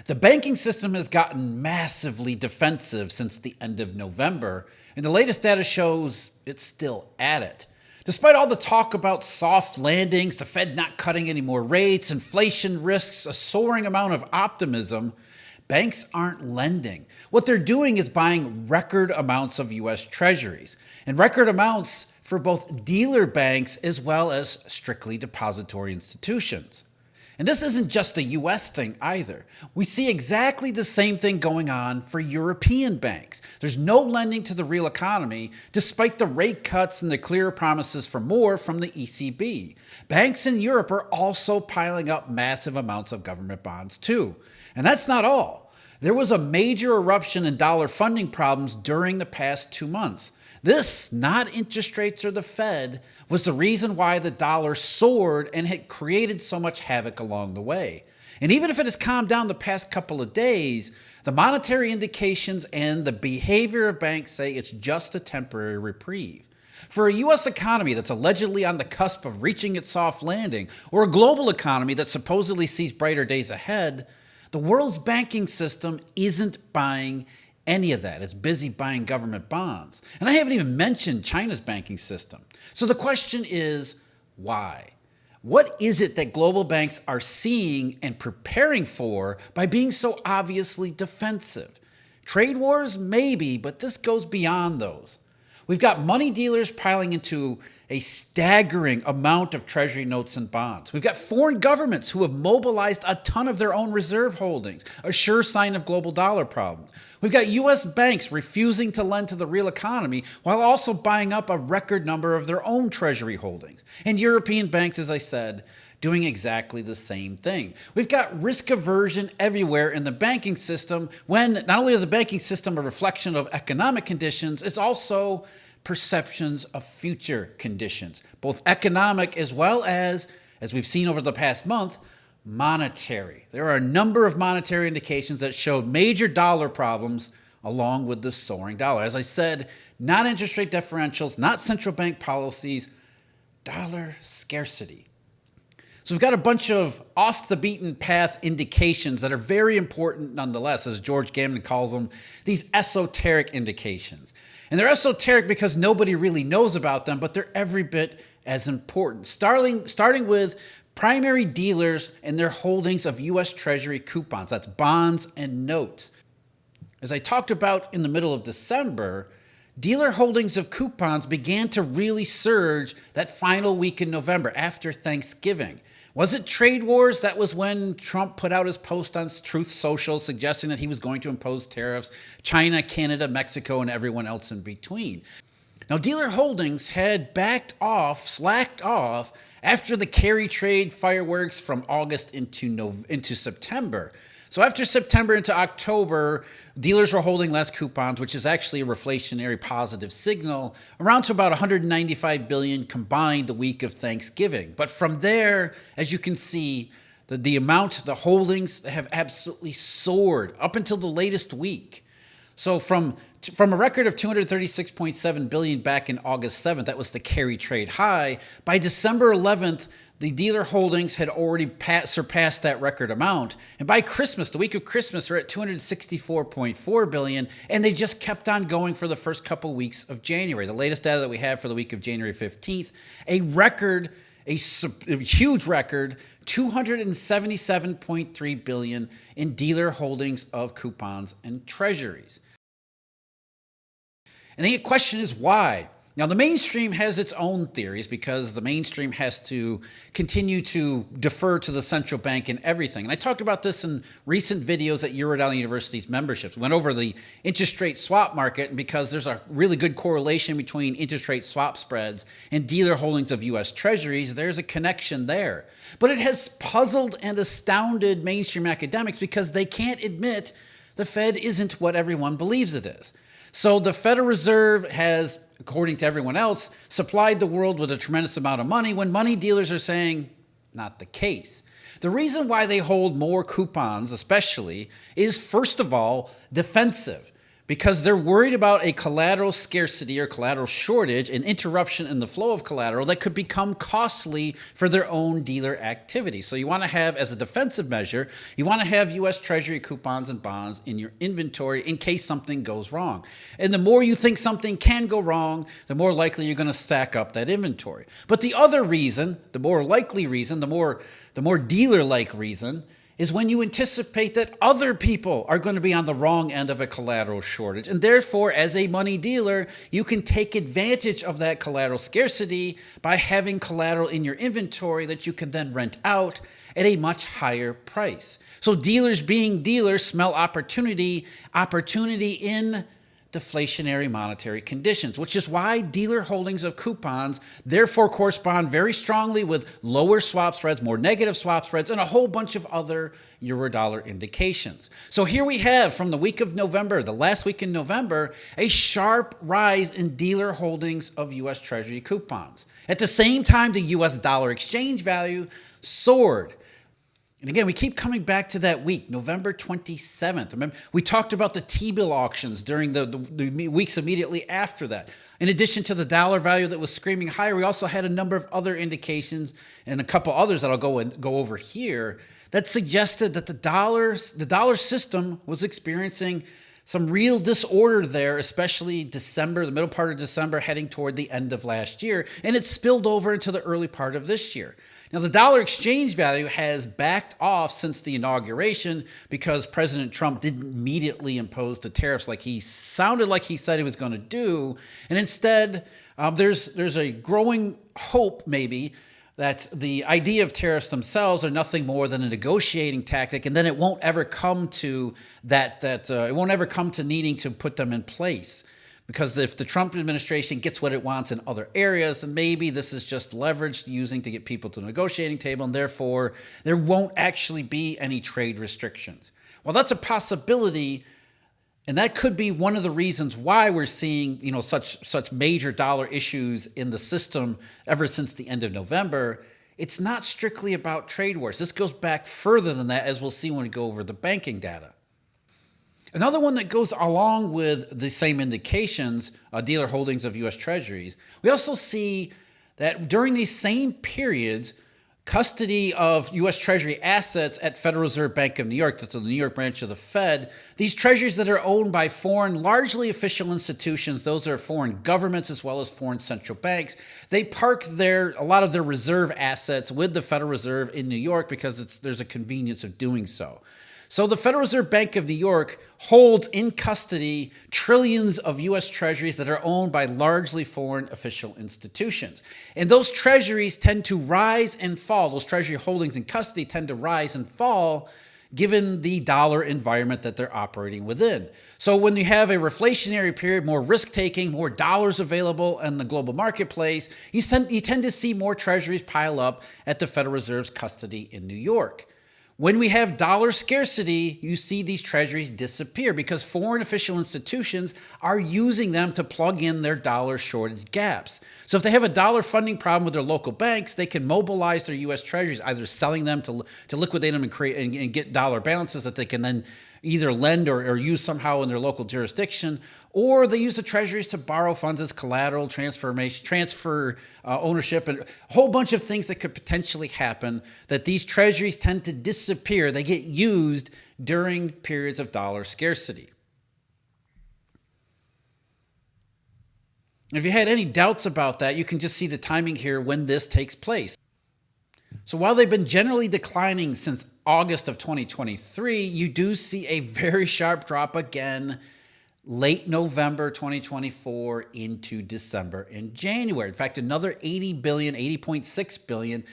The banking system has gotten massively defensive since the end of November, and the latest data shows it's still at it. Despite all the talk about soft landings, the Fed not cutting any more rates, inflation risks, a soaring amount of optimism, banks aren't lending. What they're doing is buying record amounts of US Treasuries, and record amounts for both dealer banks as well as strictly depository institutions. And this isn't just a US thing either. We see exactly the same thing going on for European banks. There's no lending to the real economy, despite the rate cuts and the clear promises for more from the ECB. Banks in Europe are also piling up massive amounts of government bonds too. And that's not all. There was a major eruption in dollar funding problems during the past 2 months. This, not interest rates or the Fed, was the reason why the dollar soared and had created so much havoc along the way. And even if it has calmed down the past couple of days, the monetary indications and the behavior of banks say it's just a temporary reprieve. For a U.S. economy that's allegedly on the cusp of reaching its soft landing, or a global economy that supposedly sees brighter days ahead, the world's banking system isn't buying any of that. It's busy buying government bonds. And I haven't even mentioned China's banking system. So the question is, why? What is it that global banks are seeing and preparing for by being so obviously defensive? Trade wars? Maybe, but this goes beyond those. We've got money dealers piling into a staggering amount of treasury notes and bonds. We've got foreign governments who have mobilized a ton of their own reserve holdings, a sure sign of global dollar problems. We've got US banks refusing to lend to the real economy while also buying up a record number of their own treasury holdings. And European banks, as I said, doing exactly the same thing. We've got risk aversion everywhere in the banking system when not only is the banking system a reflection of economic conditions, it's also perceptions of future conditions, both economic as well as we've seen over the past month, monetary. There are a number of monetary indications that showed major dollar problems along with the soaring dollar. As I said, not interest rate differentials, not central bank policies, dollar scarcity. So we've got a bunch of off the beaten path indications that are very important nonetheless, as George Gammon calls them, these esoteric indications. And they're esoteric because nobody really knows about them, but they're every bit as important. Starting with primary dealers and their holdings of US Treasury coupons. That's bonds and notes. As I talked about in the middle of December, dealer holdings of coupons began to really surge that final week in November after Thanksgiving. Was it trade wars? That was when Trump put out his post on Truth Social suggesting that he was going to impose tariffs. China, Canada, Mexico, and everyone else in between. Now, dealer holdings had slacked off after the carry trade fireworks from August into September. So after September into October, dealers were holding less coupons, which is actually a reflationary positive signal, around to about 195 billion combined the week of Thanksgiving. But from there, as you can see, the holdings have absolutely soared up until the latest week. So from a record of 236.7 billion back in August 7th, that was the carry trade high. By December 11th, the dealer holdings had already surpassed that record amount. And by Christmas, the week of Christmas, they're at 264.4 billion, and they just kept on going for the first couple weeks of January. The latest data that we have for the week of January 15th, a huge record, 277.3 billion in dealer holdings of coupons and treasuries. And the question is why? Now, the mainstream has its own theories because the mainstream has to continue to defer to the central bank in everything. And I talked about this in recent videos at Eurodollar University's memberships. Went over the interest rate swap market, and because there's a really good correlation between interest rate swap spreads and dealer holdings of US Treasuries, there's a connection there. But it has puzzled and astounded mainstream academics because they can't admit the Fed isn't what everyone believes it is. So the Federal Reserve has, according to everyone else, supplied the world with a tremendous amount of money when money dealers are saying, not the case. The reason why they hold more coupons, especially, is first of all, defensive. because they're worried about a collateral scarcity or collateral shortage, an interruption in the flow of collateral that could become costly for their own dealer activity. So you want to have, as a defensive measure, you want to have U.S. Treasury coupons and bonds in your inventory in case something goes wrong. And the more you think something can go wrong, the more likely you're going to stack up that inventory. But the other reason, the more likely reason, the more dealer-like reason, is when you anticipate that other people are going to be on the wrong end of a collateral shortage. And therefore, as a money dealer, you can take advantage of that collateral scarcity by having collateral in your inventory that you can then rent out at a much higher price. So dealers being dealers smell opportunity in deflationary monetary conditions, which is why dealer holdings of coupons therefore correspond very strongly with lower swap spreads, more negative swap spreads, and a whole bunch of other Eurodollar indications. So here we have, from the week of November, the last week in November, a sharp rise in dealer holdings of U.S. Treasury coupons. At the same time, the U.S. dollar exchange value soared. And again, we keep coming back to that week, November 27th. Remember, we talked about the T-bill auctions during the weeks immediately after that. In addition to the dollar value that was screaming higher, we also had a number of other indications and a couple others that I'll go over here that suggested that the dollar system was experiencing some real disorder there, especially December, the middle part of December, heading toward the end of last year. And it spilled over into the early part of this year. Now, the dollar exchange value has backed off since the inauguration because President Trump didn't immediately impose the tariffs like he sounded like he said he was going to do. And instead, there's a growing hope, maybe, that the idea of tariffs themselves are nothing more than a negotiating tactic, and then it won't ever come to it won't ever come to needing to put them in place. Because if the Trump administration gets what it wants in other areas, then maybe this is just leverage using to get people to the negotiating table, and therefore there won't actually be any trade restrictions. Well, that's a possibility, and that could be one of the reasons why we're seeing, such major dollar issues in the system ever since the end of November. It's not strictly about trade wars. This goes back further than that, as we'll see when we go over the banking data. Another one that goes along with the same indications, dealer holdings of U.S. Treasuries, we also see that during these same periods, custody of U.S. Treasury assets at Federal Reserve Bank of New York, that's the New York branch of the Fed, these treasuries that are owned by foreign, largely official institutions, those are foreign governments as well as foreign central banks, they park a lot of their reserve assets with the Federal Reserve in New York because there's a convenience of doing so. So the Federal Reserve Bank of New York holds in custody trillions of U.S. treasuries that are owned by largely foreign official institutions. And those treasuries tend to rise and fall. Those treasury holdings in custody tend to rise and fall given the dollar environment that they're operating within. So when you have a reflationary period, more risk-taking, more dollars available in the global marketplace, you tend to see more treasuries pile up at the Federal Reserve's custody in New York. When we have dollar scarcity, you see these treasuries disappear because foreign official institutions are using them to plug in their dollar shortage gaps. So if they have a dollar funding problem with their local banks, they can mobilize their U.S. treasuries, either selling them to liquidate them and get dollar balances that they can then either lend or use somehow in their local jurisdiction, or they use the treasuries to borrow funds as collateral, transfer ownership, and a whole bunch of things that could potentially happen that these treasuries tend to disappear. They get used during periods of dollar scarcity. If you had any doubts about that, you can just see the timing here when this takes place. So while they've been generally declining since August of 2023, you do see a very sharp drop again late November 2024 into December and January. In fact, another 80 billion, 80.6 billion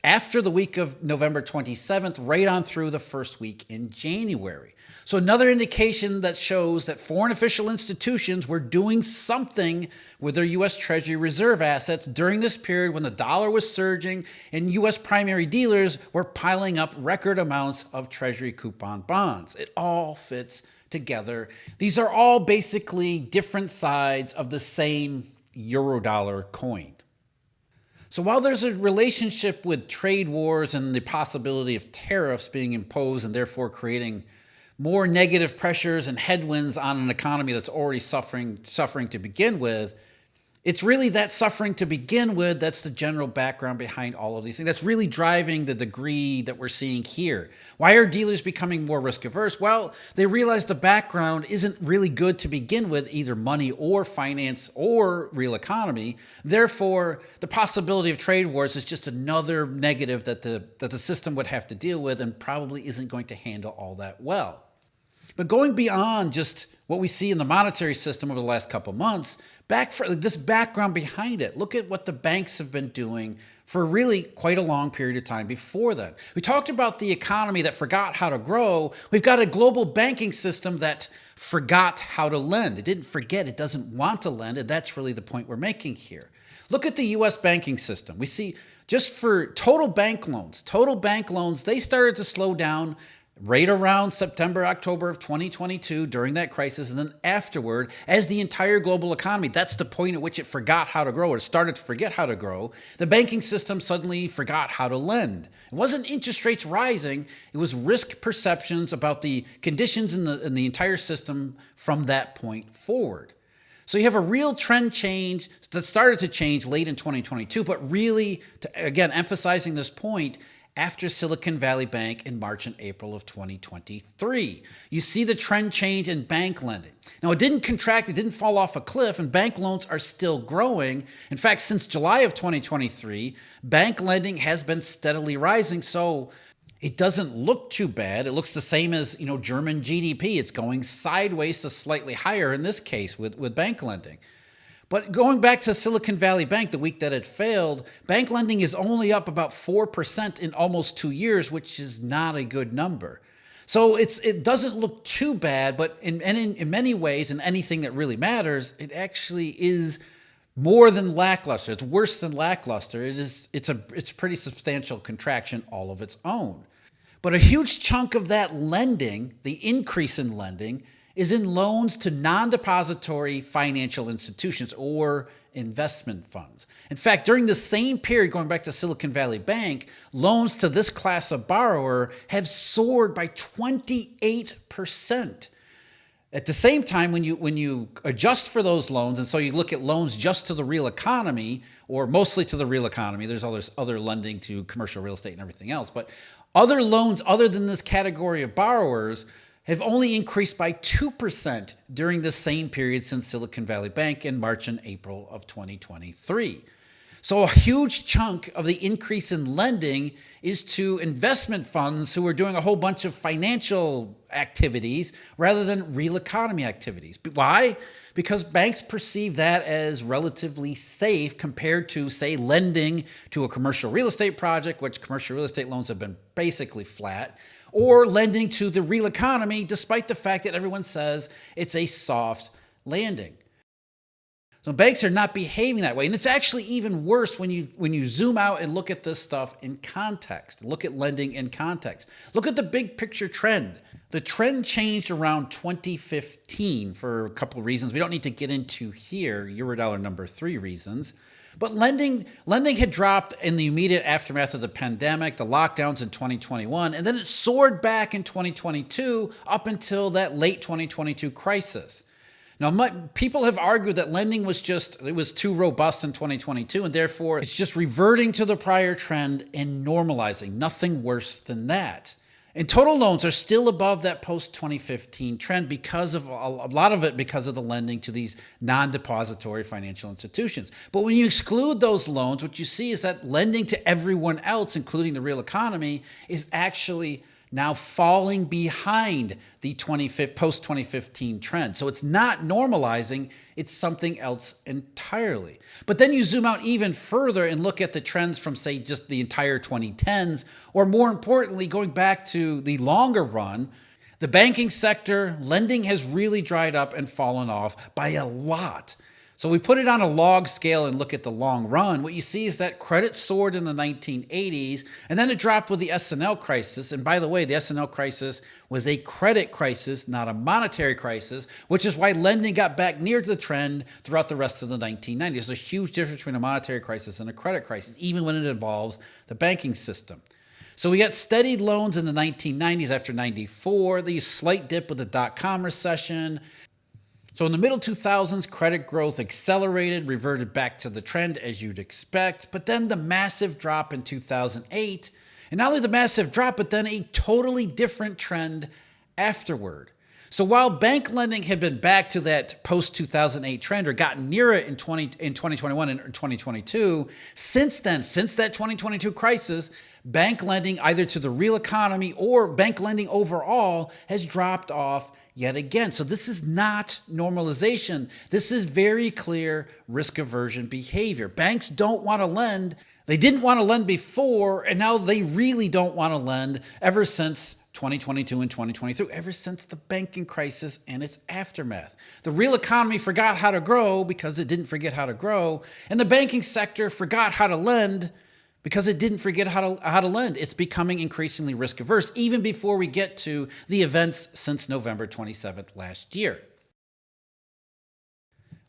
after the week of November 27th, right on through the first week in January. So another indication that shows that foreign official institutions were doing something with their U.S. Treasury reserve assets during this period when the dollar was surging and U.S. primary dealers were piling up record amounts of Treasury coupon bonds. It all fits together. These are all basically different sides of the same Eurodollar coin. So while there's a relationship with trade wars and the possibility of tariffs being imposed and therefore creating more negative pressures and headwinds on an economy that's already suffering to begin with. It's really that suffering to begin with that's the general background behind all of these things. That's really driving the degree that we're seeing here. Why are dealers becoming more risk averse? Well, they realize the background isn't really good to begin with, either money or finance or real economy. Therefore, the possibility of trade wars is just another negative that the system would have to deal with and probably isn't going to handle all that well. But going beyond just what we see in the monetary system over the last couple months, back for this background behind it, look at what the banks have been doing for really quite a long period of time before that. We talked about the economy that forgot how to grow. We've got a global banking system that forgot how to lend. It didn't forget, it doesn't want to lend, and that's really the point we're making here. Look at the US banking system. We see just for total bank loans, they started to slow down right around September, October of 2022 during that crisis, and then afterward, as the entire global economy, that's the point at which it forgot how to grow, or it started to forget how to grow, the banking system suddenly forgot how to lend. It wasn't interest rates rising, it was risk perceptions about the conditions in the entire system from that point forward. So you have a real trend change that started to change late in 2022, but really, again, emphasizing this point, after Silicon Valley Bank in March and April of 2023. You see the trend change in bank lending. Now, it didn't contract, it didn't fall off a cliff, and bank loans are still growing. In fact, since July of 2023, bank lending has been steadily rising, so it doesn't look too bad. It looks the same as, German GDP. It's going sideways to slightly higher in this case with bank lending. But going back to Silicon Valley Bank, the week that it failed, bank lending is only up about 4% in almost 2 years, which is not a good number. So it doesn't look too bad, but in many ways, in anything that really matters, it actually is more than lackluster. It's worse than lackluster. It's a pretty substantial contraction all of its own. But a huge chunk of that lending, the increase in lending, is in loans to non-depository financial institutions or investment funds. In fact, during the same period, going back to Silicon Valley Bank, loans to this class of borrower have soared by 28%. At the same time, when you adjust for those loans, and so you look at loans just to the real economy, or mostly to the real economy, there's other lending to commercial real estate and everything else, but other loans other than this category of borrowers have only increased by 2% during the same period since Silicon Valley Bank in March and April of 2023. So a huge chunk of the increase in lending is to investment funds who are doing a whole bunch of financial activities rather than real economy activities. Why? Because banks perceive that as relatively safe compared to, say, lending to a commercial real estate project, which commercial real estate loans have been basically flat, or lending to the real economy, despite the fact that everyone says it's a soft landing. So banks are not behaving that way. And it's actually even worse when you zoom out and look at this stuff in context. Look at lending in context. Look at the big picture trend. The trend changed around 2015 for a couple of reasons we don't need to get into here, Eurodollar number 3 reasons. But lending had dropped in the immediate aftermath of the pandemic, the lockdowns in 2021, and then it soared back in 2022 up until that late 2022 crisis. Now, people have argued that lending was too robust in 2022, and therefore it's just reverting to the prior trend and normalizing, nothing worse than that. And total loans are still above that post-2015 trend because of a lot of it because of the lending to these non-depository financial institutions. But when you exclude those loans, what you see is that lending to everyone else, including the real economy, is actually now falling behind the post-2015 trend. So it's not normalizing, it's something else entirely. But then you zoom out even further and look at the trends from, say, just the entire 2010s, or more importantly, going back to the longer run, the banking sector, lending has really dried up and fallen off by a lot. So we put it on a log scale and look at the long run. What you see is that credit soared in the 1980s, and then it dropped with the S&L crisis. And by the way, the S&L crisis was a credit crisis, not a monetary crisis, which is why lending got back near to the trend throughout the rest of the 1990s. There's a huge difference between a monetary crisis and a credit crisis, even when it involves the banking system. So we got steady loans in the 1990s after 94, the slight dip with the dot-com recession. So in the middle 2000s, credit growth accelerated, reverted back to the trend as you'd expect, but then the massive drop in 2008, and not only the massive drop, but then a totally different trend afterward. So while bank lending had been back to that post-2008 trend or gotten near it in 2021 and 2022, since then, since that 2022 crisis, bank lending either to the real economy or bank lending overall has dropped off yet again. So this is not normalization. This is very clear risk aversion behavior. Banks don't want to lend. They didn't want to lend before, and now they really don't want to lend ever since 2022 and 2023, ever since the banking crisis and its aftermath. The real economy forgot how to grow because it didn't forget how to grow, and the banking sector forgot how to lend because it didn't forget how to lend. It's becoming increasingly risk averse, even before we get to the events since November 27th last year.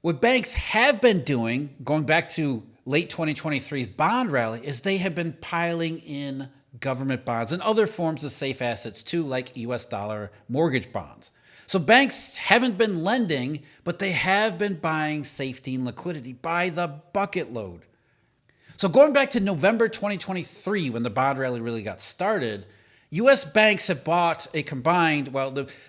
What banks have been doing, going back to late 2023's bond rally, is they have been piling in government bonds and other forms of safe assets too, like US dollar mortgage bonds. So banks haven't been lending, but they have been buying safety and liquidity by the bucket load. So going back to November 2023, when the bond rally really got started, U.S. banks have bought a combined,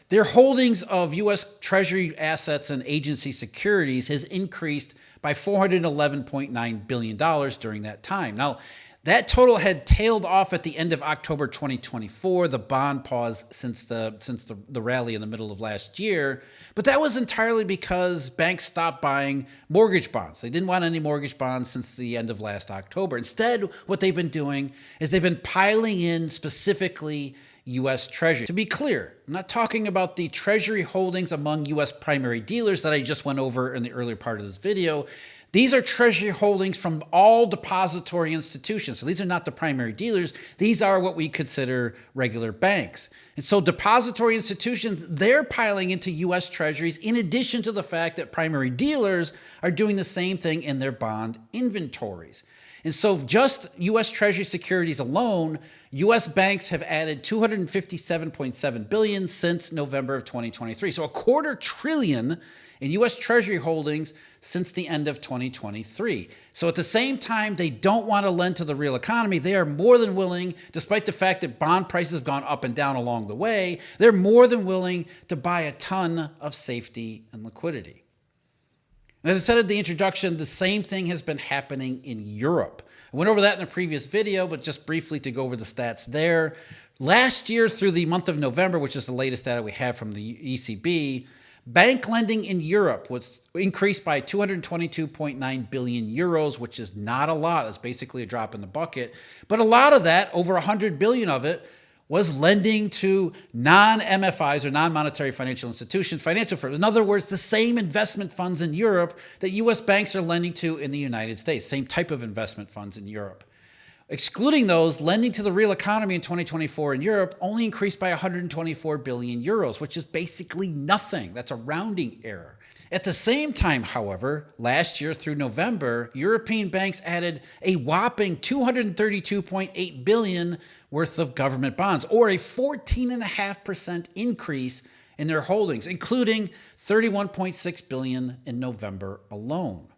their holdings of U.S. Treasury assets and agency securities has increased by $411.9 billion during that time. Now, that total had tailed off at the end of October 2024, the bond pause since the rally in the middle of last year. But that was entirely because banks stopped buying mortgage bonds. They didn't want any mortgage bonds since the end of last October. Instead, what they've been doing is they've been piling in specifically U.S. Treasury. To be clear, I'm not talking about the Treasury holdings among U.S. primary dealers that I just went over in the earlier part of this video. These are Treasury holdings from all depository institutions. So these are not the primary dealers. These are what we consider regular banks. And so depository institutions, they're piling into U.S. Treasuries in addition to the fact that primary dealers are doing the same thing in their bond inventories. And so just U.S. Treasury securities alone, U.S. banks have added $257.7 billion since November of 2023. So $250 billion in U.S. Treasury holdings since the end of 2023. So at the same time, they don't want to lend to the real economy. They are more than willing, despite the fact that bond prices have gone up and down along the way, they're more than willing to buy a ton of safety and liquidity. And as I said in the introduction, the same thing has been happening in Europe. I went over that in a previous video, but just briefly to go over the stats there. Last year through the month of November, which is the latest data we have from the ECB, bank lending in Europe was increased by 222.9 billion euros, which is not a lot. That's basically a drop in the bucket. But a lot of that, over 100 billion of it, was lending to non-MFIs or non-monetary financial institutions, financial firms. In other words, the same investment funds in Europe that U.S. banks are lending to in the United States, same type of investment funds in Europe. Excluding those, lending to the real economy in 2024 in Europe only increased by 124 billion euros, which is basically nothing. That's a rounding error. At the same time, however, last year through November, European banks added a whopping 232.8 billion worth of government bonds, or a 14.5% increase in their holdings, including 31.6 billion in November alone.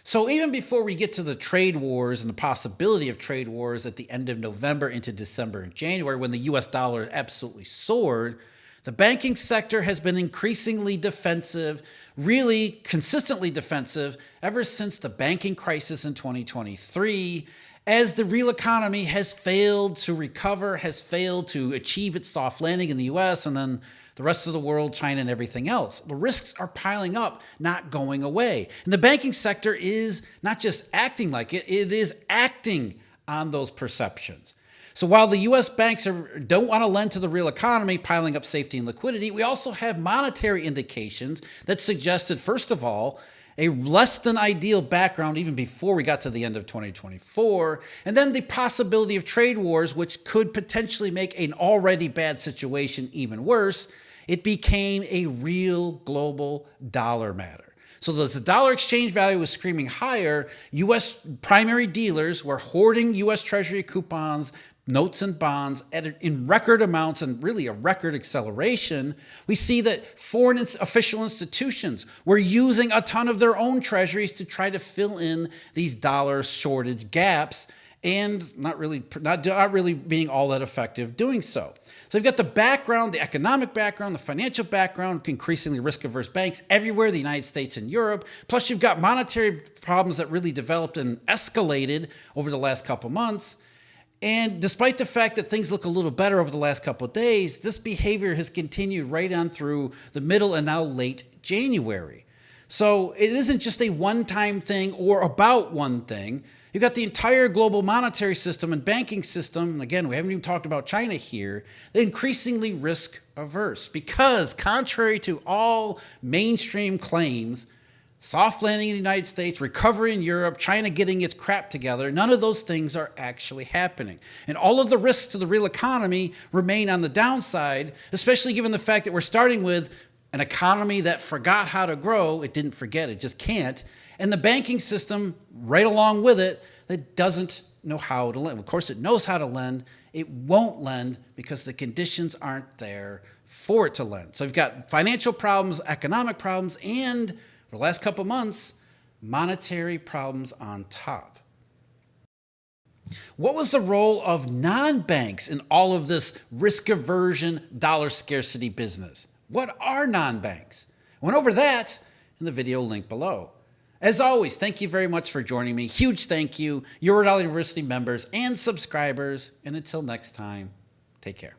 So even before we get to the trade wars and the possibility of trade wars at the end of November into December and January, when the US dollar absolutely soared, the banking sector has been increasingly defensive, really consistently defensive ever since the banking crisis in 2023, as the real economy has failed to recover, has failed to achieve its soft landing in the US and then the rest of the world, China, and everything else. The risks are piling up, not going away. And the banking sector is not just acting like it, it is acting on those perceptions. So while the U.S. banks don't want to lend to the real economy, piling up safety and liquidity, we also have monetary indications that suggested, first of all, a less than ideal background even before we got to the end of 2024, and then the possibility of trade wars, which could potentially make an already bad situation even worse. It became a real global dollar matter. So as the dollar exchange value was screaming higher, U.S. primary dealers were hoarding U.S. Treasury coupons, notes and bonds in record amounts and really a record acceleration. We see that foreign official institutions were using a ton of their own treasuries to try to fill in these dollar shortage gaps and not really being all that effective doing so. So you've got the background, the economic background, the financial background, increasingly risk-averse banks everywhere, the United States and Europe. Plus you've got monetary problems that really developed and escalated over the last couple months. And despite the fact that things look a little better over the last couple of days, this behavior has continued right on through the middle and now late January. So it isn't just a one-time thing or about one thing. You've got the entire global monetary system and banking system, and again, we haven't even talked about China here, they're increasingly risk averse because contrary to all mainstream claims, soft landing in the United States, recovery in Europe, China getting its crap together, none of those things are actually happening. And all of the risks to the real economy remain on the downside, especially given the fact that we're starting with an economy that forgot how to grow. It didn't forget, it just can't. And the banking system, right along with it, that doesn't know how to lend. Of course, it knows how to lend. It won't lend because the conditions aren't there for it to lend. So you've got financial problems, economic problems, and for the last couple of months, monetary problems on top. What was the role of non-banks in all of this risk aversion, dollar scarcity business? What are non-banks? I went over that in the video link below. As always, thank you very much for joining me. Huge thank you, Eurodollar University members and subscribers. And until next time, take care.